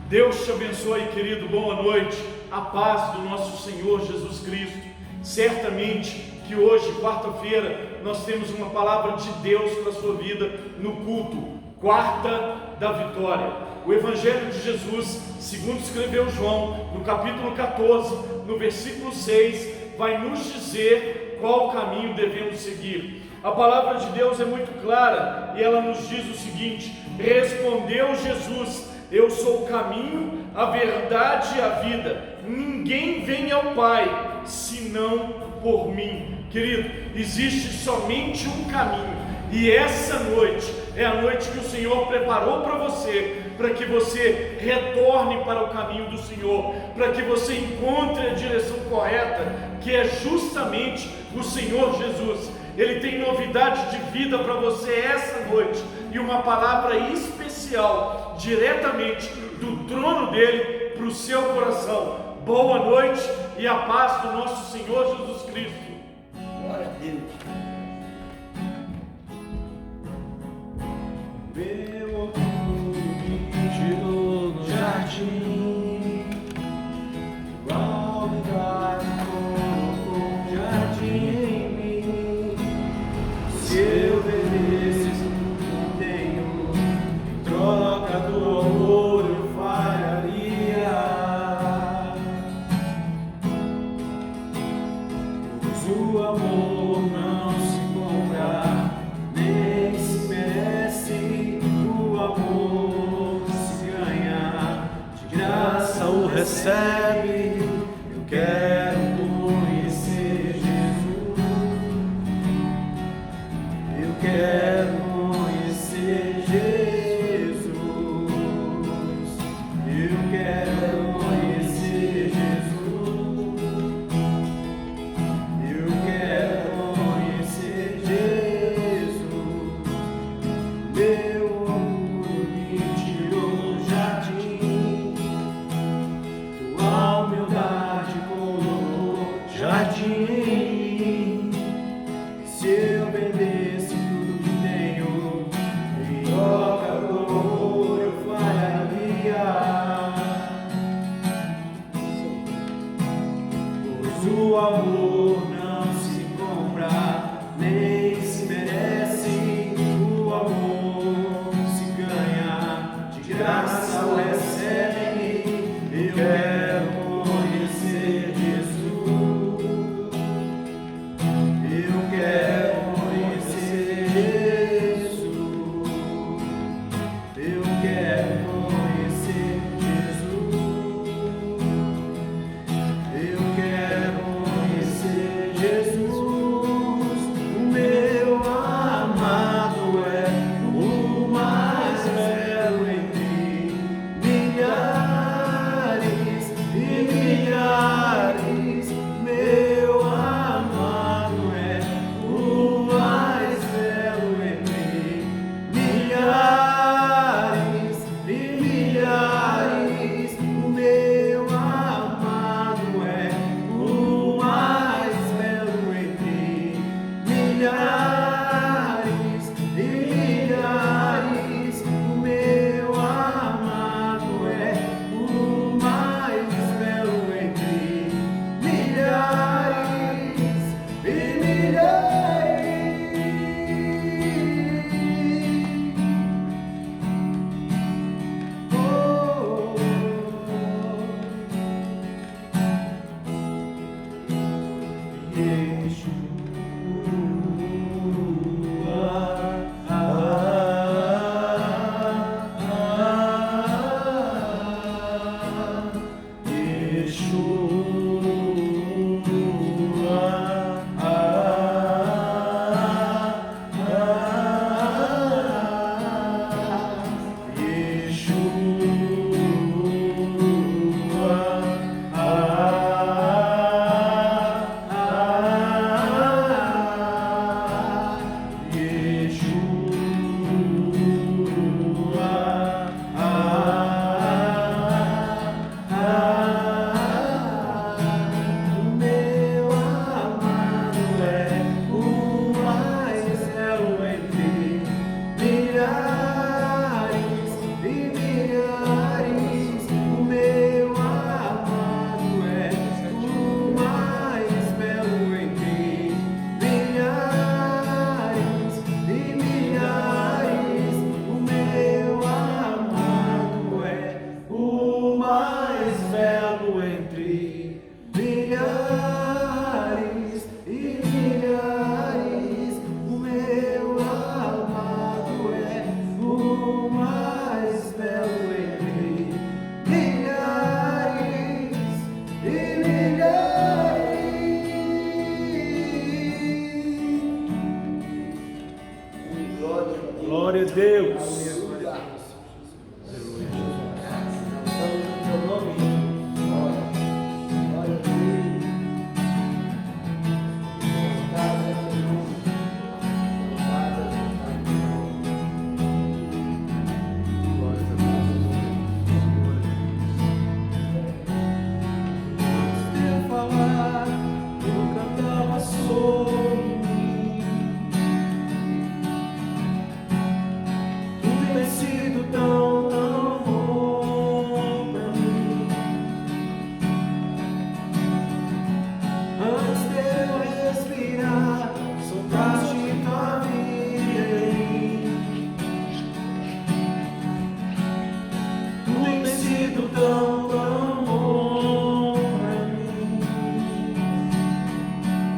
Deus te abençoe, querido, boa noite, a paz do nosso Senhor Jesus Cristo. Certamente que hoje, quarta-feira, nós temos uma palavra de Deus para a sua vida no culto, quarta da vitória. O Evangelho de Jesus, segundo escreveu João, no capítulo 14, no versículo 6, vai nos dizer qual caminho devemos seguir. A palavra de Deus é muito clara e ela nos diz o seguinte: respondeu Jesus: eu sou o caminho, a verdade e a vida. Ninguém vem ao Pai senão por mim. Querido, existe somente um caminho, e essa noite é a noite que o Senhor preparou para você, para que você retorne para o caminho do Senhor, para que você encontre a direção correta, que é justamente o Senhor Jesus. Ele tem novidade de vida para você essa noite, e uma palavra especial, diretamente do trono dele para o seu coração. Boa noite e a paz do nosso Senhor Jesus Cristo. Glória a Deus. Meu orgulho tirou no jardim, igual ligado com o jardim em mim. Se eu bebesse não tenho, em troca do amor eu falharia. Pois o amor não se compra, nem se merece. O amor se ganha, de graça o recebe. Eu quero conhecer Jesus. Eu quero conhecer Jesus. Eu quero conhecer Jesus. Eu quero conhecer Jesus. Meu orgulho me tirou do jardim, tua humildade colocou jardim em mim. Se eu vendesse tudo que tenho, em troca do amor eu falharia. Pois o amor não se compra, nem se merece. O amor se ganha, de graça o recebe. Eu quero conhecer Jesus. Eu quero conhecer Jesus. Eu quero conhecer Jesus. Eu quero conhecer Jesus. O meu amado é o mais belo entre milhares. tão, tão bom pra mim.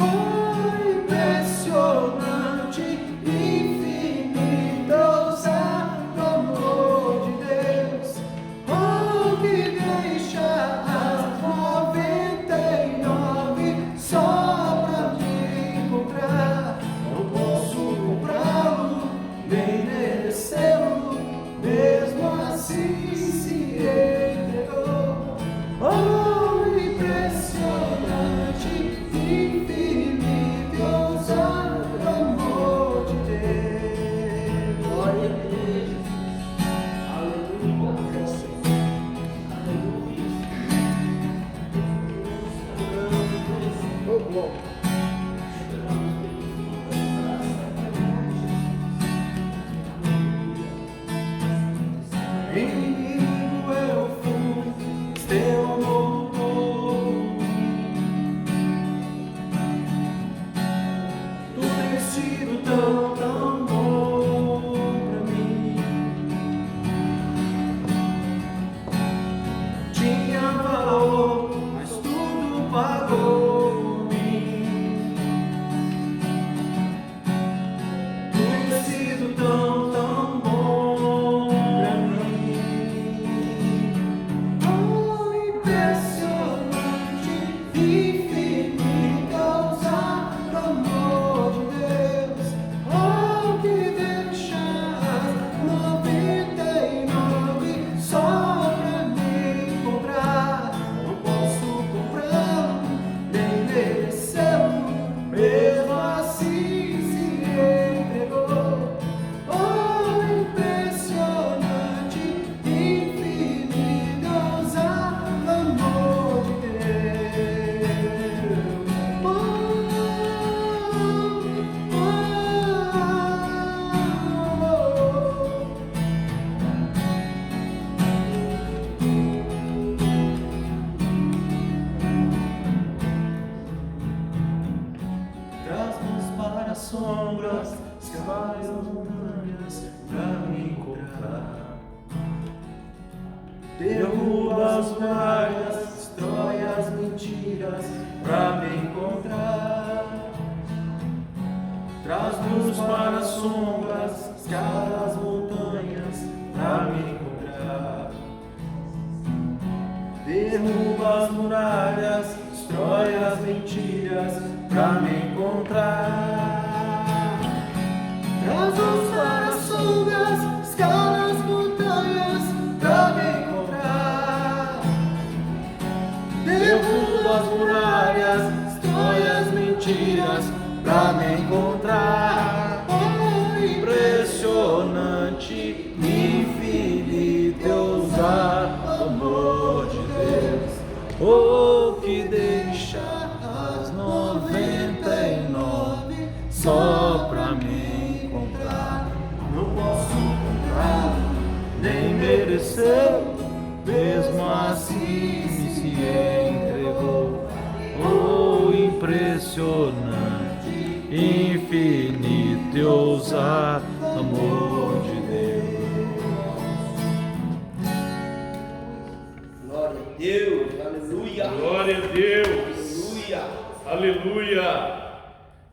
Oh, impressionante, infinito, ousado amor de Deus. Oh, que deixa as 99 só pra me encontrar. Não posso comprá-lo, nem merecê-lo, mesmo assim se entregou. Oh, impressionante, infinito, ousado amor de Deus. Glória a Deus. Aleluia. Aleluia. Oh, glória. Inimigo eu fui, teu amor todo. Tu tens sido tão, tão bom pra mim. Tinha valor, mas tudo pagou por mim. Tu tens sido tão, tão bom pra mim. Oh, impressionante, infinito, ousado amor de Deus. Oh, que deixa 99 só pra me encontrar. Não posso comprá-lo, nem merecê-lo, mesmo assim se entregou. Oh, impressionante, infinito, ousado amor de Deus. Oh, traz-nos para as sombras, escalar as montanhas pra me encontrar. Derruba as muralhas, destrói as mentiras pra me encontrar. Traz-nos para as sombras, escala as montanhas pra me encontrar. Derruba as muralhas, destrói as mentiras pra me encontrar. Traz-nos para as sombras, escala as montanhas pra me encontrar. Derruba as muralhas, destrói as mentiras pra me encontrar. Oh, impressionante, infinito, ousado amor de Deus. Oh, que deixa as 99 só pra me encontrar. Não posso comprá-lo, nem merecê-lo, mesmo assim se entregou. Oh, impressionante, infinito e ousado amor de Deus. Glória a Deus, aleluia. Glória a Deus. Aleluia. Aleluia.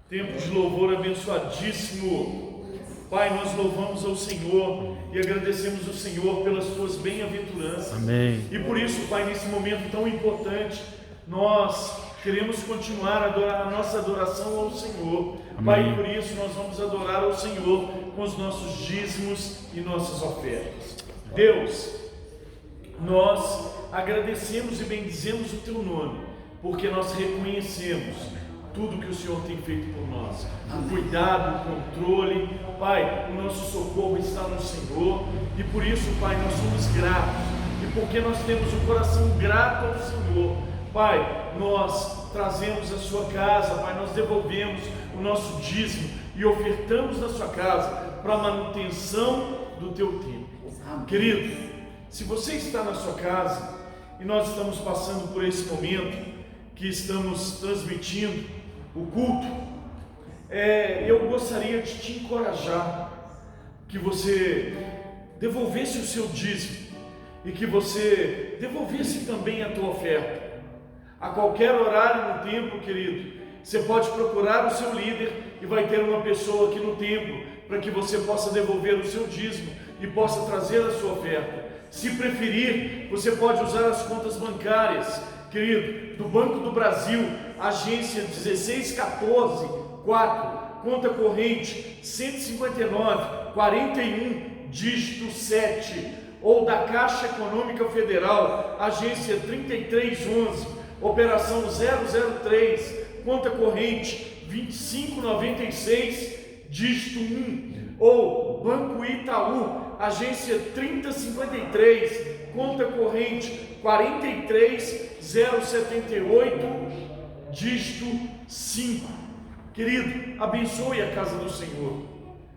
Tempo de louvor abençoadíssimo. Pai, nós louvamos ao Senhor e agradecemos ao Senhor pelas tuas bem-aventuranças. Amém. E por isso, Pai, nesse momento tão importante, nós queremos continuar a nossa adoração ao Senhor. Amém. Pai, e por isso nós vamos adorar ao Senhor com os nossos dízimos e nossas ofertas. Deus, nós agradecemos e bendizemos o Teu nome, porque nós reconhecemos tudo que o Senhor tem feito por nós. O cuidado, o controle. Pai, o nosso socorro está no Senhor. E por isso, Pai, nós somos gratos. E porque nós temos um coração grato ao Senhor, Pai, nós trazemos a sua casa, Pai, nós devolvemos o nosso dízimo e ofertamos na sua casa para a manutenção do Teu templo. Querido, se você está na sua casa e nós estamos passando por esse momento que estamos transmitindo o culto, eu gostaria de te encorajar que você devolvesse o seu dízimo e que você devolvesse também a tua oferta. A qualquer horário no templo, querido, você pode procurar o seu líder e vai ter uma pessoa aqui no templo para que você possa devolver o seu dízimo e possa trazer a sua oferta. Se preferir, você pode usar as contas bancárias, querido, do Banco do Brasil, agência 16144, conta corrente 15941, dígito 7, ou da Caixa Econômica Federal, agência 3311, operação 003, conta corrente 2596, dígito 1, ou Banco Itaú, agência 3053, conta corrente 43078, dígito 5. Querido, abençoe a casa do Senhor,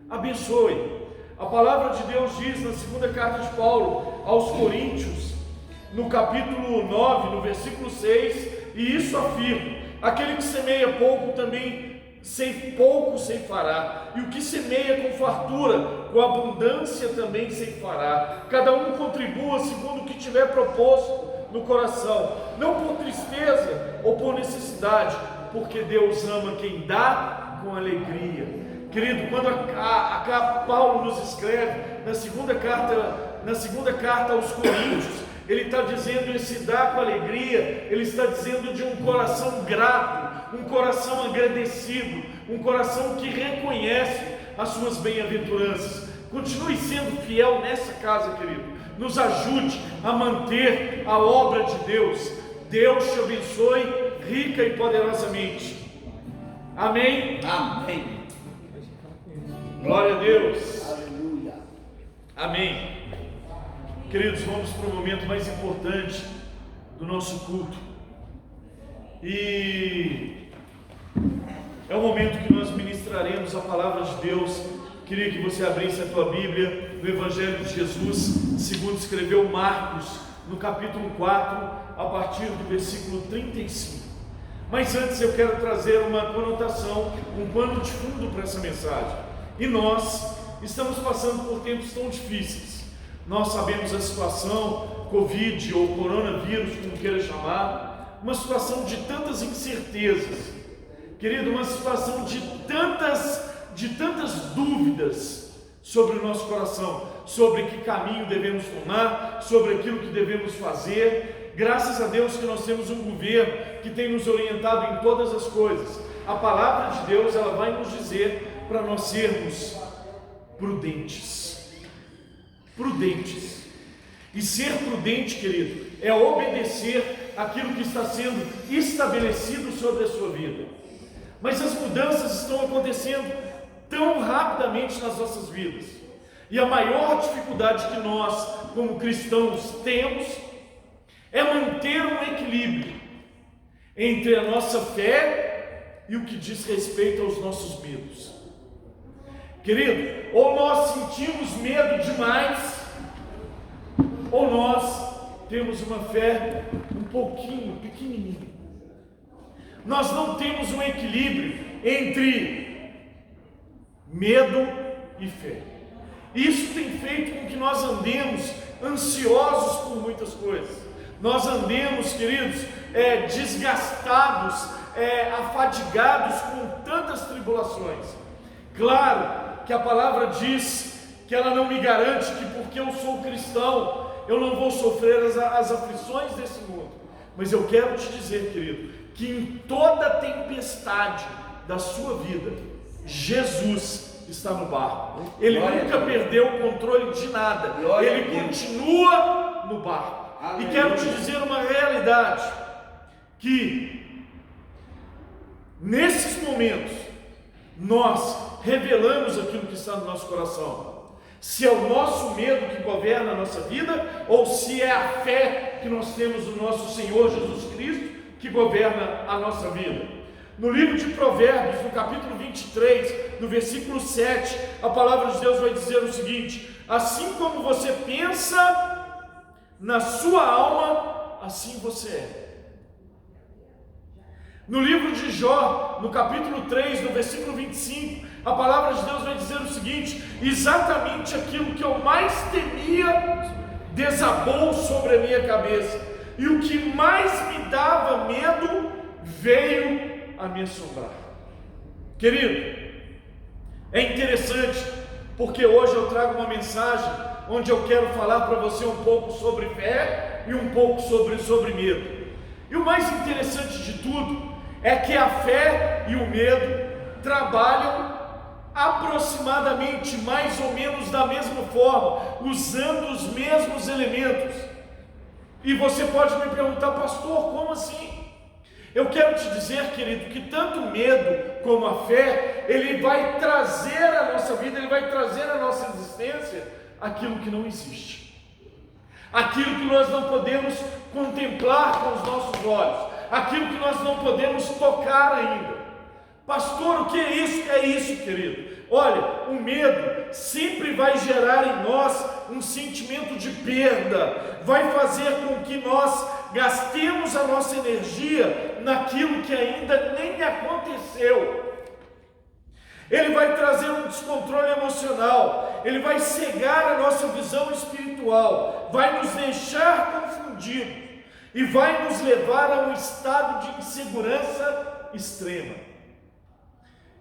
abençoe. A palavra de Deus diz na segunda carta de Paulo aos Coríntios, no capítulo 9, no versículo 6, e isso afirma: aquele que semeia pouco também pouco ceifará, e o que semeia com fartura, com abundância também ceifará. Cada um contribua segundo o que tiver proposto no coração, não por tristeza ou por necessidade, porque Deus ama quem dá com alegria. Querido, quando Paulo nos escreve na segunda carta aos Coríntios, ele está dizendo esse dar com alegria, ele está dizendo de um coração grato, um coração agradecido, um coração que reconhece as suas bem-aventuranças. Continue sendo fiel nessa casa, querido, nos ajude a manter a obra de Deus. Deus te abençoe rica e poderosamente. Amém? Amém. Glória a Deus. Aleluia. Amém. Queridos, vamos para o momento mais importante do nosso culto. E é o momento que nós ministraremos a palavra de Deus. Queria que você abrisse a tua Bíblia no Evangelho de Jesus, segundo escreveu Marcos, no capítulo 4, a partir do versículo 35. Mas antes eu quero trazer uma conotação, um pano de fundo para essa mensagem. E nós estamos passando por tempos tão difíceis. Nós sabemos a situação, Covid ou coronavírus, como queira chamar, uma situação de tantas incertezas, querido, uma situação de tantas dúvidas sobre o nosso coração, sobre que caminho devemos tomar, sobre aquilo que devemos fazer. Graças a Deus que nós temos um governo que tem nos orientado em todas as coisas. A palavra de Deus, ela vai nos dizer para nós sermos prudentes. Prudentes. E ser prudente, querido, é obedecer aquilo que está sendo estabelecido sobre a sua vida. Mas as mudanças estão acontecendo tão rapidamente nas nossas vidas. E a maior dificuldade que nós, como cristãos, temos é manter um equilíbrio entre a nossa fé e o que diz respeito aos nossos medos. Querido, ou nós sentimos medo demais, ou nós temos uma fé um pouquinho pequenininha. Nós não temos um equilíbrio entre medo e fé. Isso tem feito com que nós andemos ansiosos por muitas coisas. Nós andemos, queridos, desgastados, afadigados com tantas tribulações. Claro que a palavra diz que ela não me garante que porque eu sou cristão, eu não vou sofrer as aflições desse mundo. Mas eu quero te dizer, querido, que em toda tempestade da sua vida, Jesus está no barco. Ele nunca perdeu o controle de nada. Ele continua no barco. E quero te dizer uma realidade, que nesses momentos nós revelamos aquilo que está no nosso coração. Se é o nosso medo que governa a nossa vida, ou se é a fé que nós temos no nosso Senhor Jesus Cristo que governa a nossa vida. No livro de Provérbios, no capítulo 23, no versículo 7, a palavra de Deus vai dizer o seguinte: assim como você pensa na sua alma, assim você é. No livro de Jó, no capítulo 3, no versículo 25, a palavra de Deus vai dizer o seguinte: exatamente aquilo que eu mais temia, desabou sobre a minha cabeça, e o que mais me dava medo veio a me assombrar. Querido, é interessante, porque hoje eu trago uma mensagem onde eu quero falar para você um pouco sobre fé e um pouco sobre medo. E o mais interessante de tudo é que a fé e o medo trabalham aproximadamente mais ou menos da mesma forma, usando os mesmos elementos. E você pode me perguntar, pastor, como assim? Eu quero te dizer, querido, que tanto o medo como a fé, ele vai trazer à nossa vida, ele vai trazer à nossa existência aquilo que não existe, aquilo que nós não podemos contemplar com os nossos olhos, aquilo que nós não podemos tocar ainda. Pastor, o que é isso? É isso, querido. Olha, o medo sempre vai gerar em nós um sentimento de perda, vai fazer com que nós gastemos a nossa energia naquilo que ainda nem aconteceu. Ele vai trazer um descontrole emocional, ele vai cegar a nossa visão espiritual, vai nos deixar confundidos e vai nos levar a um estado de insegurança extrema.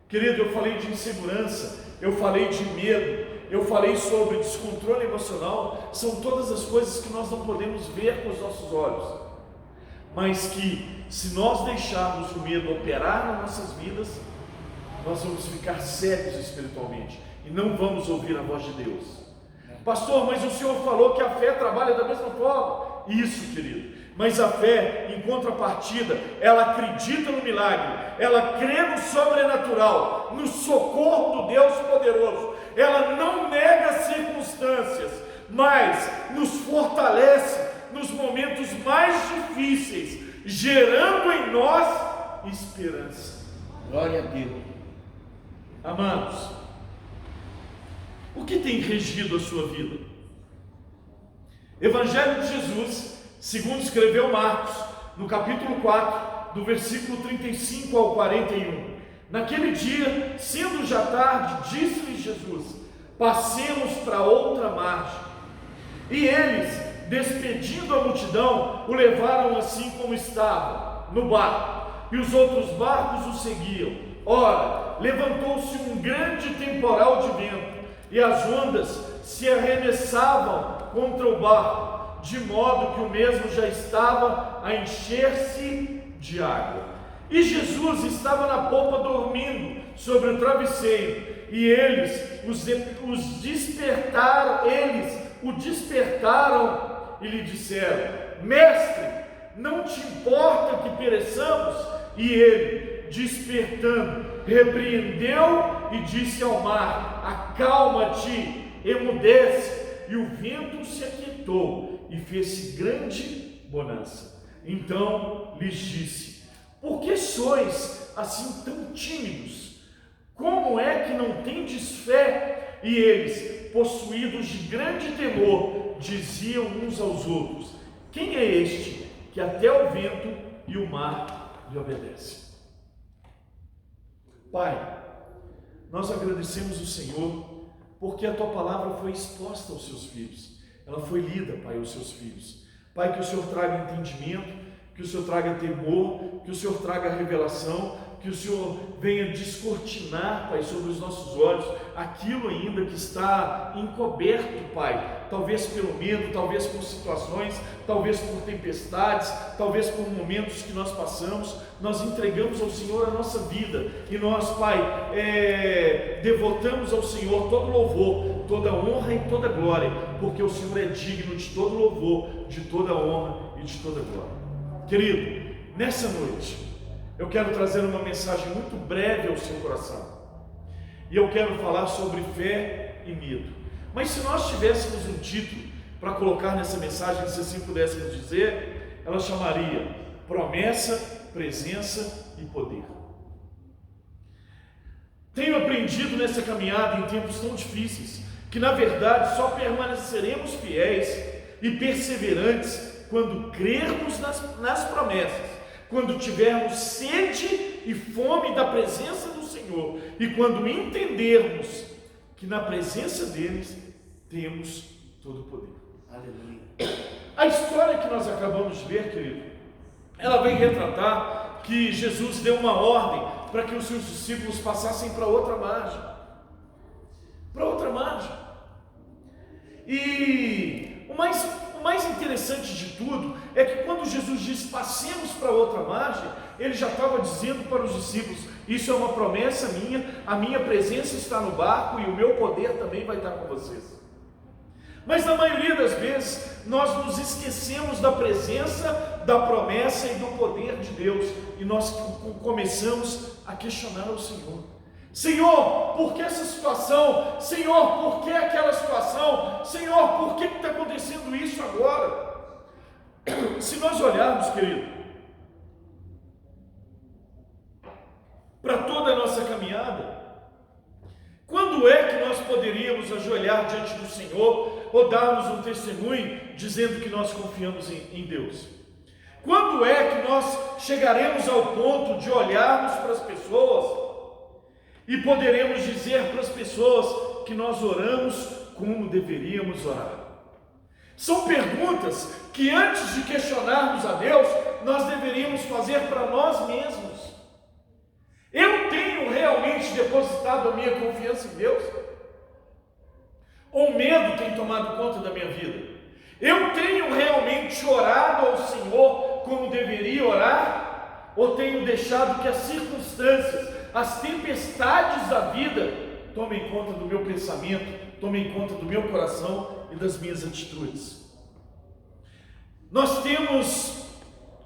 Querido, eu falei de insegurança, eu falei de medo, eu falei sobre descontrole emocional. São todas as coisas que nós não podemos ver com os nossos olhos, mas que, se nós deixarmos o medo operar nas nossas vidas, nós vamos ficar cegos espiritualmente e não vamos ouvir a voz de Deus. Pastor, mas o senhor falou que a fé trabalha da mesma forma. Isso, querido. Mas a fé, em contrapartida, ela acredita no milagre, ela crê no sobrenatural, no socorro do Deus poderoso. Ela não nega as circunstâncias, mas nos fortalece nos momentos mais difíceis, gerando em nós esperança. Glória a Deus. Amados, o que tem regido a sua vida? Evangelho de Jesus, segundo escreveu Marcos, no capítulo 4, do versículo 35 ao 41. Naquele dia, sendo já tarde, disse-lhes Jesus: passemos para outra margem. E eles, despedindo a multidão, o levaram assim como estava, no barco, e os outros barcos o seguiam. Ora, levantou-se um grande temporal de vento, e as ondas se arremessavam contra o barco, de modo que o mesmo já estava a encher-se de água. E Jesus estava na popa dormindo sobre o travesseiro, e eles o despertaram e lhe disseram: Mestre, não te importa que pereçamos? E ele, despertando, repreendeu e disse ao mar: acalma-te, emudece. E o vento se aquietou e fez-se grande bonança. Então lhes disse: por que sois assim tão tímidos? Como é que não tendes fé? E eles, possuídos de grande temor, diziam uns aos outros: quem é este que até o vento e o mar lhe obedecem? Pai, nós agradecemos o Senhor porque a Tua palavra foi exposta aos Seus filhos, ela foi lida, Pai, aos Seus filhos. Pai, que o Senhor traga entendimento, que o Senhor traga temor, que o Senhor traga revelação, que o Senhor venha descortinar, Pai, sobre os nossos olhos, aquilo ainda que está encoberto, Pai, talvez pelo medo, talvez por situações, talvez por tempestades, talvez por momentos que nós passamos. Nós entregamos ao Senhor a nossa vida, e nós, Pai, devotamos ao Senhor todo louvor, toda honra e toda glória, porque o Senhor é digno de todo louvor, de toda honra e de toda glória. Querido, nessa noite, eu quero trazer uma mensagem muito breve ao seu coração. E eu quero falar sobre fé e medo. Mas se nós tivéssemos um título para colocar nessa mensagem, se assim pudéssemos dizer, ela chamaria Promessa, Presença e Poder. Tenho aprendido nessa caminhada em tempos tão difíceis, que na verdade só permaneceremos fiéis e perseverantes quando crermos nas promessas, quando tivermos sede e fome da presença do Senhor, e quando entendermos que na presença deles temos todo o poder. Aleluia. A história que nós acabamos de ver, querido, ela vem retratar que Jesus deu uma ordem para que os seus discípulos passassem para outra margem. Para outra margem. E o mais interessante de tudo é que quando Jesus diz passemos para outra margem, ele já estava dizendo para os discípulos: isso é uma promessa minha, a minha presença está no barco e o meu poder também vai estar com vocês. Mas na maioria das vezes nós nos esquecemos da presença, da promessa e do poder de Deus, e nós começamos a questionar o Senhor. Senhor, por que essa situação? Senhor, por que aquela situação? Senhor, por que está acontecendo isso agora? Se nós olharmos, querido, para toda a nossa caminhada, quando é que nós poderíamos ajoelhar diante do Senhor ou darmos um testemunho dizendo que nós confiamos em Deus? Quando é que nós chegaremos ao ponto de olharmos para as pessoas e poderemos dizer para as pessoas que nós oramos como deveríamos orar? São perguntas que antes de questionarmos a Deus, nós deveríamos fazer para nós mesmos. Eu tenho realmente depositado a minha confiança em Deus? Ou medo tem tomado conta da minha vida? Eu tenho realmente orado ao Senhor como deveria orar? Ou tenho deixado que as circunstâncias, as tempestades da vida tomem conta do meu pensamento, tomem conta do meu coração e das minhas atitudes? Nós temos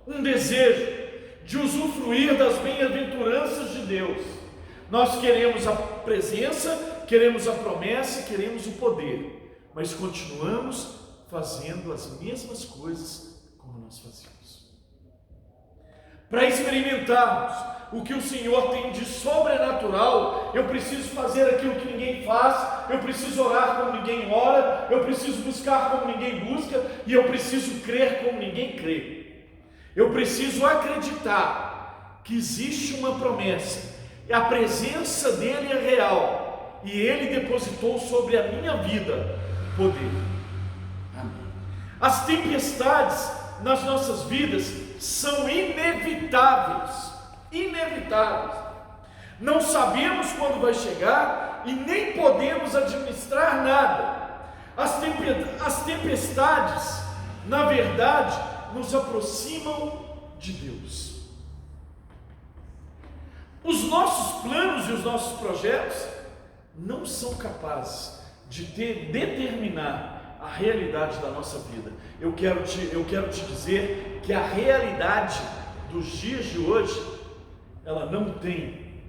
um desejo de usufruir das bem-aventuranças de Deus. Nós queremos a presença, queremos a promessa, queremos o poder, mas continuamos fazendo as mesmas coisas como nós fazíamos. Para experimentarmos o que o Senhor tem de sobrenatural, eu preciso fazer aquilo que ninguém faz, eu preciso orar como ninguém ora, eu preciso buscar como ninguém busca, e eu preciso crer como ninguém crê. Eu preciso acreditar que existe uma promessa, e a presença dele é real, e ele depositou sobre a minha vida poder. Amém. As tempestades nas nossas vidas são inevitáveis. Inevitáveis. Não sabemos quando vai chegar e nem podemos administrar nada. As tempestades, na verdade, nos aproximam de Deus. Os nossos planos e os nossos projetos não são capazes de determinar a realidade da nossa vida. Eu quero te dizer que a realidade dos dias de hoje, ela não tem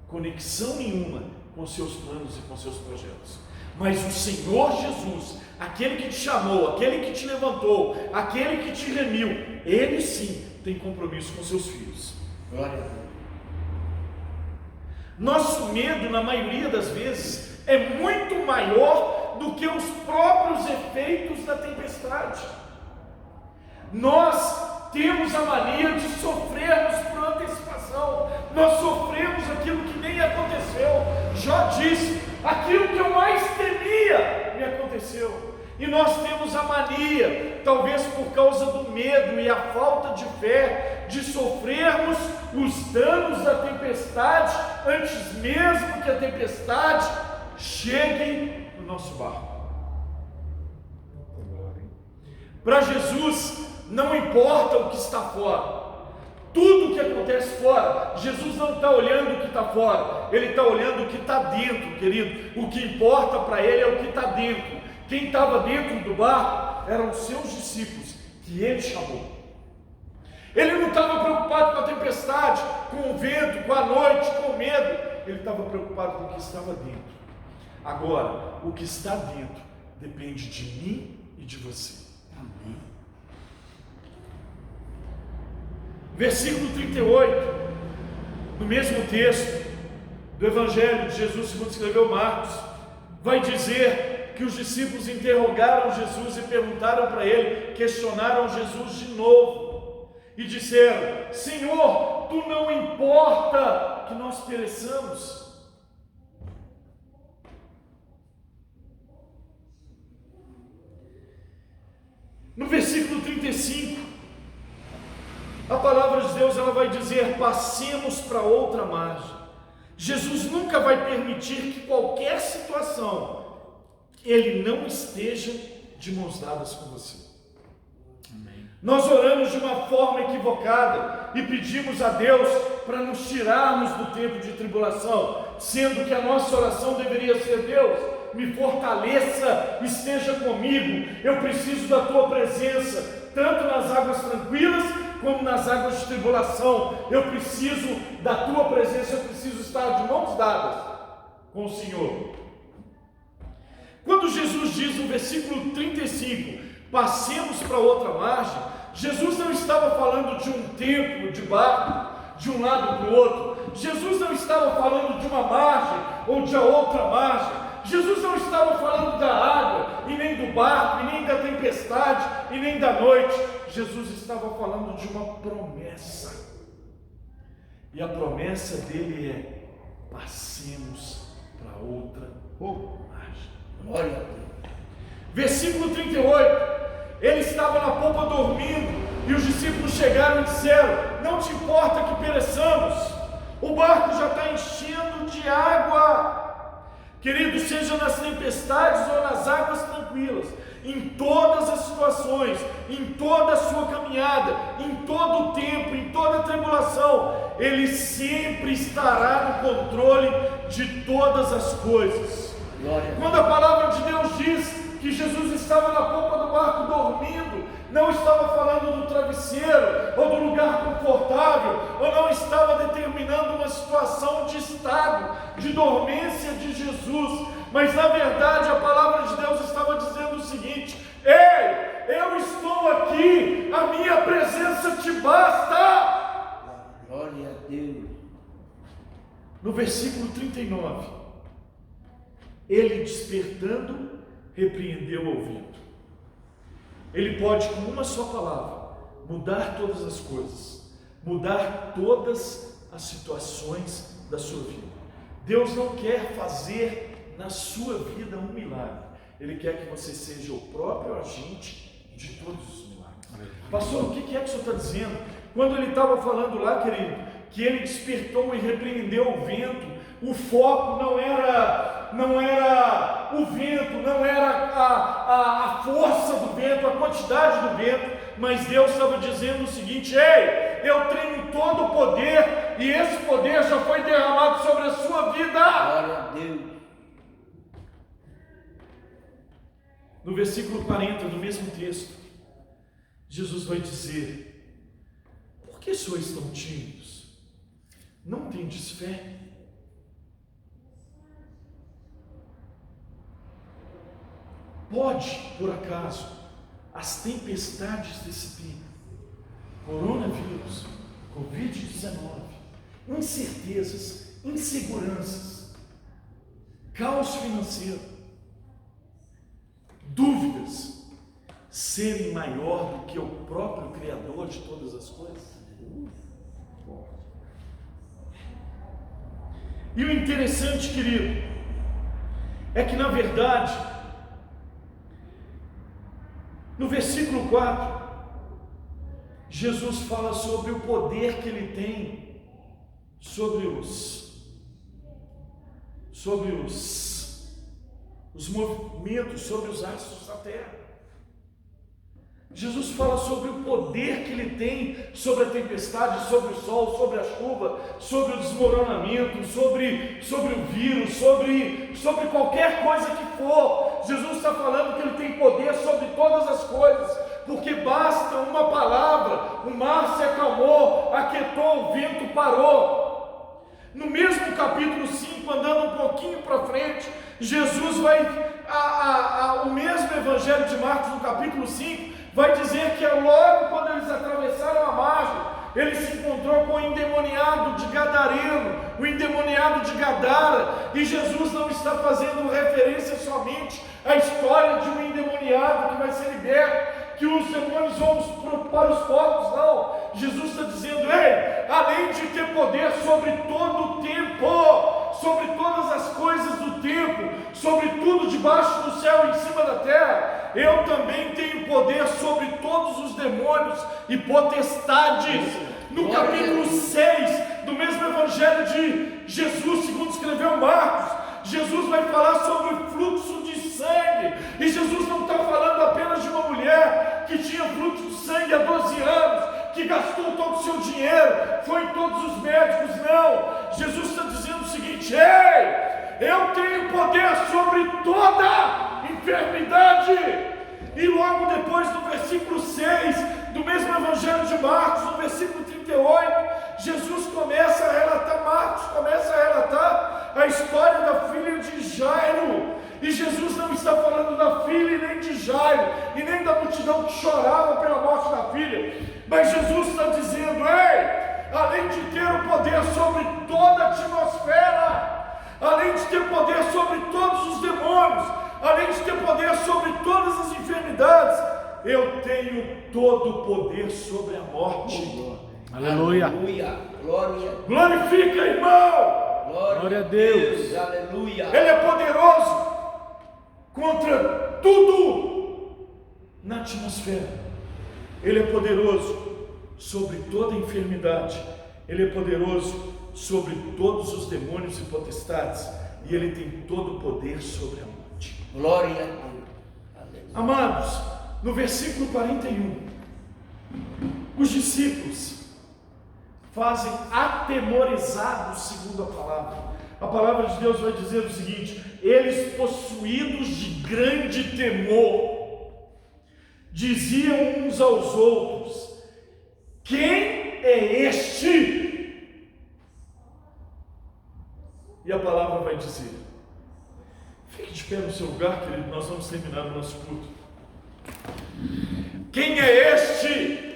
conexão nenhuma com seus planos e com seus projetos. Mas o Senhor Jesus, aquele que te chamou, aquele que te levantou, aquele que te remiu, ele sim tem compromisso com seus filhos. Glória a Deus. Nosso medo, na maioria das vezes, é muito maior do que os próprios efeitos da tempestade. Nós temos a mania de sofrermos por antecipação. Nós sofremos aquilo que nem aconteceu. Jó disse: aquilo que eu mais temia me aconteceu. E nós temos a mania, talvez por causa do medo e a falta de fé, de sofrermos os danos da tempestade antes mesmo que a tempestade chegue no nosso barco. Para Jesus, não importa o que está fora, tudo o que acontece fora, Jesus não está olhando o que está fora, Ele está olhando o que está dentro, querido. O que importa para Ele é o que está dentro. Quem estava dentro do barco eram os seus discípulos, que Ele chamou. Ele não estava preocupado com a tempestade, com o vento, com a noite, com o medo. Ele estava preocupado com o que estava dentro. Agora, o que está dentro depende de mim e de você. Amém. Versículo 38, no mesmo texto do Evangelho de Jesus segundo escreveu Marcos, vai dizer que os discípulos interrogaram Jesus e perguntaram para ele, questionaram Jesus de novo e disseram: Senhor, tu não importa que nós pereçamos? 35, a palavra de Deus ela vai dizer: passemos para outra margem. Jesus nunca vai permitir que qualquer situação Ele não esteja de mãos dadas com você. Amém. Nós oramos de uma forma equivocada e pedimos a Deus para nos tirarmos do tempo de tribulação, sendo que a nossa oração deveria ser: Deus, me fortaleça, esteja comigo, eu preciso da Tua presença, tanto nas águas tranquilas como nas águas de tribulação. Eu preciso da Tua presença, eu preciso estar de mãos dadas com o Senhor. Quando Jesus diz no versículo 35, passemos para outra margem, Jesus não estava falando de um tempo de barco, de um lado para o outro. Jesus não estava falando de uma margem ou de outra margem. Jesus não estava falando da água, e nem do barco, e nem da tempestade, e nem da noite. Jesus estava falando de uma promessa. E a promessa dele é: passemos para outra margem. Glória a Deus. Versículo 38. Ele estava na popa dormindo, e os discípulos chegaram e disseram: não te importa que pereçamos, o barco já está enchendo de água. Querido, seja nas tempestades ou nas águas tranquilas, em todas as situações, em toda a sua caminhada, em todo o tempo, em toda a tribulação, Ele sempre estará no controle de todas as coisas. Quando a palavra de Deus diz que Jesus estava na popa do barco dormindo, não estava falando do travesseiro ou do lugar confortável, ou não estava determinando uma situação de estado de dormência de Jesus, mas na verdade a palavra de Deus estava dizendo o seguinte: ei, eu estou aqui, a minha presença te basta. Glória a Deus. No versículo 39, ele despertando, repreendeu ao vento. Ele pode, com uma só palavra, mudar todas as coisas, mudar todas as situações da sua vida. Deus não quer fazer na sua vida um milagre, Ele quer que você seja o próprio agente de todos os milagres. Pastor, o que é que o senhor está dizendo? Quando ele estava falando lá, querido, que ele despertou e repreendeu o vento, o foco não era o vento, não era a força do vento, a quantidade do vento, mas Deus estava dizendo o seguinte: ei, eu tenho todo o poder, e esse poder já foi derramado sobre a sua vida. Glória a Deus. No versículo 40 do mesmo texto, Jesus vai dizer: por que sois tão tímidos? Não tendes fé? Pode, por acaso, as tempestades desse tempo, coronavírus, Covid-19, incertezas, inseguranças, caos financeiro, dúvidas, serem maior do que o próprio Criador de todas as coisas? E o interessante, querido, é que na verdade, no versículo 4, Jesus fala sobre o poder que Ele tem sobre os movimentos, sobre os astros da terra. Jesus fala sobre o poder que Ele tem sobre a tempestade, sobre o sol, sobre a chuva, sobre o desmoronamento, sobre o vírus, sobre qualquer coisa que for. Jesus está falando que Ele tem poder sobre todas as coisas, porque basta uma palavra, o mar se acalmou, aquietou, o vento parou. No mesmo capítulo 5, andando um pouquinho para frente, Jesus vai, o mesmo evangelho de Marcos, no capítulo 5, vai dizer que logo quando eles atravessaram a margem, ele se encontrou com o endemoniado de Gadareno, o endemoniado de Gadara, e Jesus não está fazendo referência somente à história de um endemoniado que vai ser liberto, que os demônios vão para os corpos, não. Jesus está dizendo: ei, além de ter poder sobre todo o tempo, sobre todas as coisas do tempo, sobre tudo debaixo do céu e em cima da terra, eu também tenho poder sobre todos os demônios e potestades. No capítulo 6 do mesmo evangelho de Jesus, segundo escreveu Marcos, Jesus vai falar sobre o fluxo de sangue. E Jesus não está falando apenas de uma mulher que tinha fluxo de sangue há 12 anos, que gastou todo o seu dinheiro, foi em todos os médicos. Não, Jesus está dizendo o seguinte: ei, eu tenho poder sobre toda enfermidade. E logo depois, no versículo 6 do mesmo evangelho de Marcos, no versículo 38, Jesus começa a relatar, Marcos começa a relatar a história da filha de Jairo. E Jesus não está falando da filha e nem de Jairo, e nem da multidão que chorava pela morte da filha, mas Jesus está dizendo: ei, além de ter o poder sobre toda a atmosfera, além de ter poder sobre todos os demônios, além de ter poder sobre todas as enfermidades, eu tenho todo o poder sobre a morte. Aleluia. Aleluia. Glória. Glorifica, irmão. Glória a Deus. Aleluia. Ele é poderoso contra tudo na atmosfera. Ele é poderoso sobre toda enfermidade. Ele é poderoso sobre todos os demônios e potestades. E ele tem todo o poder sobre a morte. Glória a Deus. Amados, no versículo 41, os discípulos fazem atemorizados, segundo a palavra. A palavra de Deus vai dizer o seguinte: eles, possuídos de grande temor, diziam uns aos outros: quem é este? E a palavra vai dizer: fique de pé no seu lugar, querido, nós vamos terminar o nosso culto. Quem é este?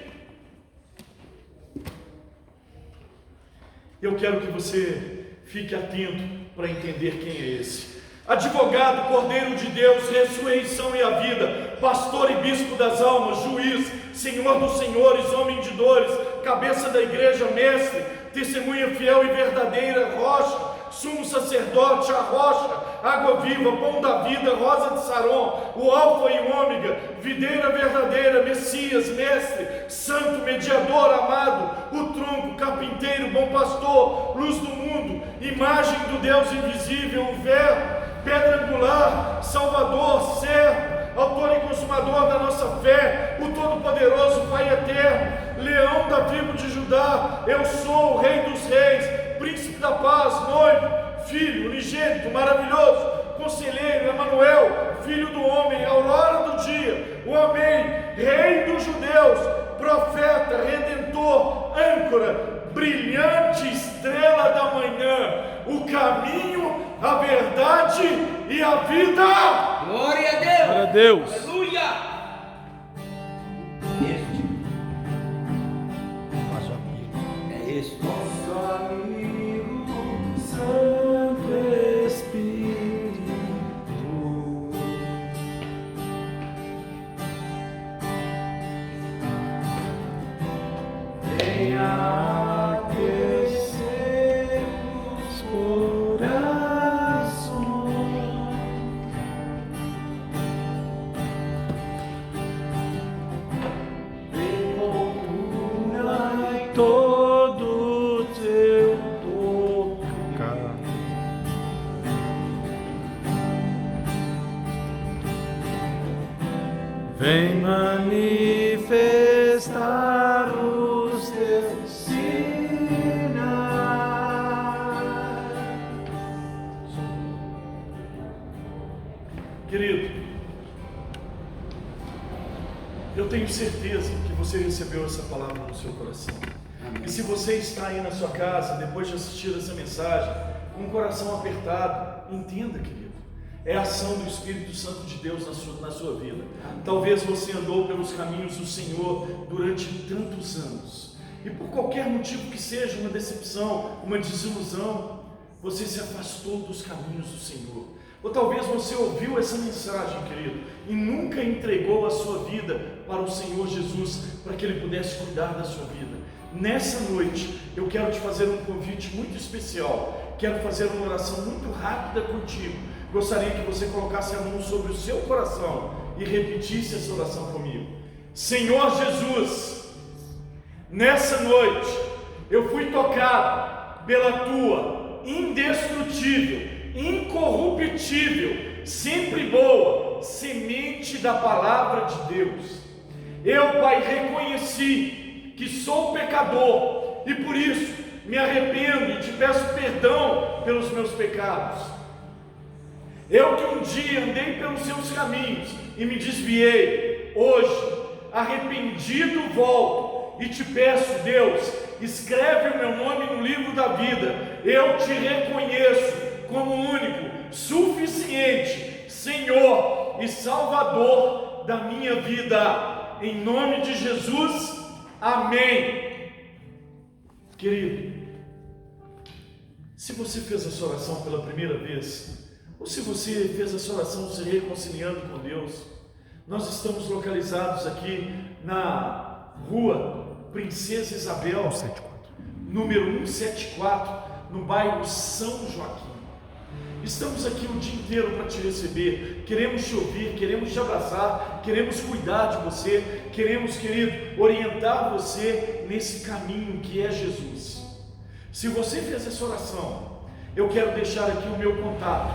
Eu quero que você fique atento para entender quem é esse. Advogado, Cordeiro de Deus, ressurreição e a vida, pastor e bispo das almas, juiz, Senhor dos senhores, homem de dores, cabeça da igreja, mestre, testemunha fiel e verdadeira, rocha, sumo sacerdote, a rocha, água viva, pão da vida, rosa de Saron, o alfa e o ômega, videira verdadeira, Messias, mestre, santo, mediador, amado, o tronco, carpinteiro, bom pastor, luz do mundo, imagem do Deus invisível, o verbo, pedra angular, salvador, servo, autor e consumador da nossa fé, o todo-poderoso, Pai eterno, leão da tribo de Judá, eu sou o Rei dos reis, Príncipe da paz, noivo, Filho, unigênito, maravilhoso, Conselheiro, Emanuel, Filho do homem, aurora do dia, o Amém, Rei dos judeus, Profeta, Redentor, âncora, brilhante estrela da manhã, o caminho, a verdade e a vida. Glória a Deus. Glória a Deus. Aleluia. Nosso amigo. É este. Nosso amigo, Santo Espírito. Venha aquecer os corações. Vem com cura em todo teu tocar. Vem manifestar os teus sinais. Querido, eu tenho certeza que você recebeu essa palavra no seu coração. E se você está aí na sua casa, depois de assistir essa mensagem, com o coração apertado, entenda, querido, é a ação do Espírito Santo de Deus na sua vida. Talvez você andou pelos caminhos do Senhor durante tantos anos, e por qualquer motivo que seja, uma decepção, uma desilusão, você se afastou dos caminhos do Senhor. Ou talvez você ouviu essa mensagem, querido, e nunca entregou a sua vida para o Senhor Jesus, para que Ele pudesse cuidar da sua vida. Nessa noite, eu quero te fazer um convite muito especial. Quero fazer uma oração muito rápida contigo. Gostaria que você colocasse a mão sobre o seu coração e repetisse essa oração comigo. Senhor Jesus, nessa noite eu fui tocado pela tua indestrutível, incorruptível, sempre boa semente da palavra de Deus. Eu, Pai, reconheci que sou pecador e por isso me arrependo e te peço perdão pelos meus pecados. Eu que um dia andei pelos seus caminhos e me desviei, hoje, arrependido, volto e te peço, Deus, escreve o meu nome no livro da vida. Eu te reconheço como único, suficiente, Senhor e Salvador da minha vida. Em nome de Jesus, amém. Querido, se você fez essa oração pela primeira vez, ou se você fez essa oração se reconciliando com Deus, nós estamos localizados aqui na rua Princesa Isabel, número 174, no bairro São Joaquim. Estamos aqui o dia inteiro para te receber, queremos te ouvir, queremos te abraçar, queremos cuidar de você, queremos, querido, orientar você nesse caminho que é Jesus. Se você fez essa oração, eu quero deixar aqui o meu contato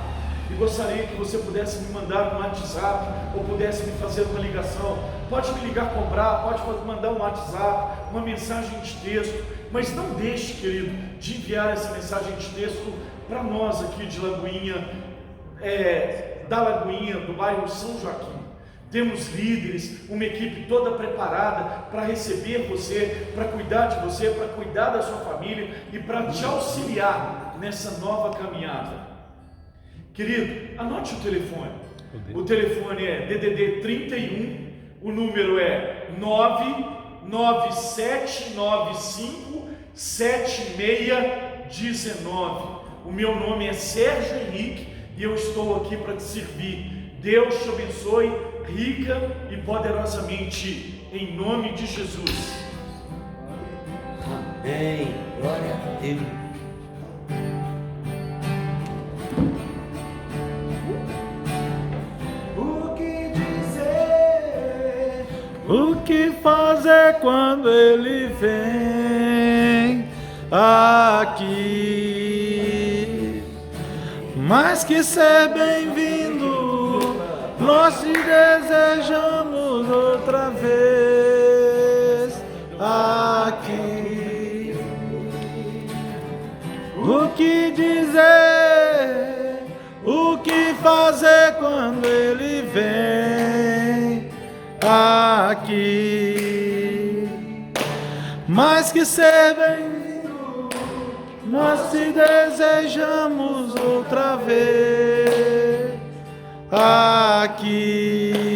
e gostaria que você pudesse me mandar um WhatsApp ou pudesse me fazer uma ligação. Pode me ligar, cobrar, pode mandar um WhatsApp, uma mensagem de texto, mas não deixe, querido, de enviar essa mensagem de texto para nós aqui de Lagoinha, da Lagoinha, do bairro São Joaquim. Temos líderes, uma equipe toda preparada para receber você, para cuidar de você, para cuidar da sua família e para te auxiliar nessa nova caminhada. Querido, anote o telefone. O telefone é DDD 31, o número é 997957619. O meu nome é Sérgio Henrique e eu estou aqui para te servir. Deus te abençoe rica e poderosamente, em nome de Jesus. Amém. Glória a Deus. O que dizer? O que fazer quando ele vem aqui? Mais que ser bem-vindo, nós te desejamos outra vez aqui. O que dizer? O que fazer quando ele vem aqui? Mais que ser bem-vindo, nós te desejamos outra vez aqui.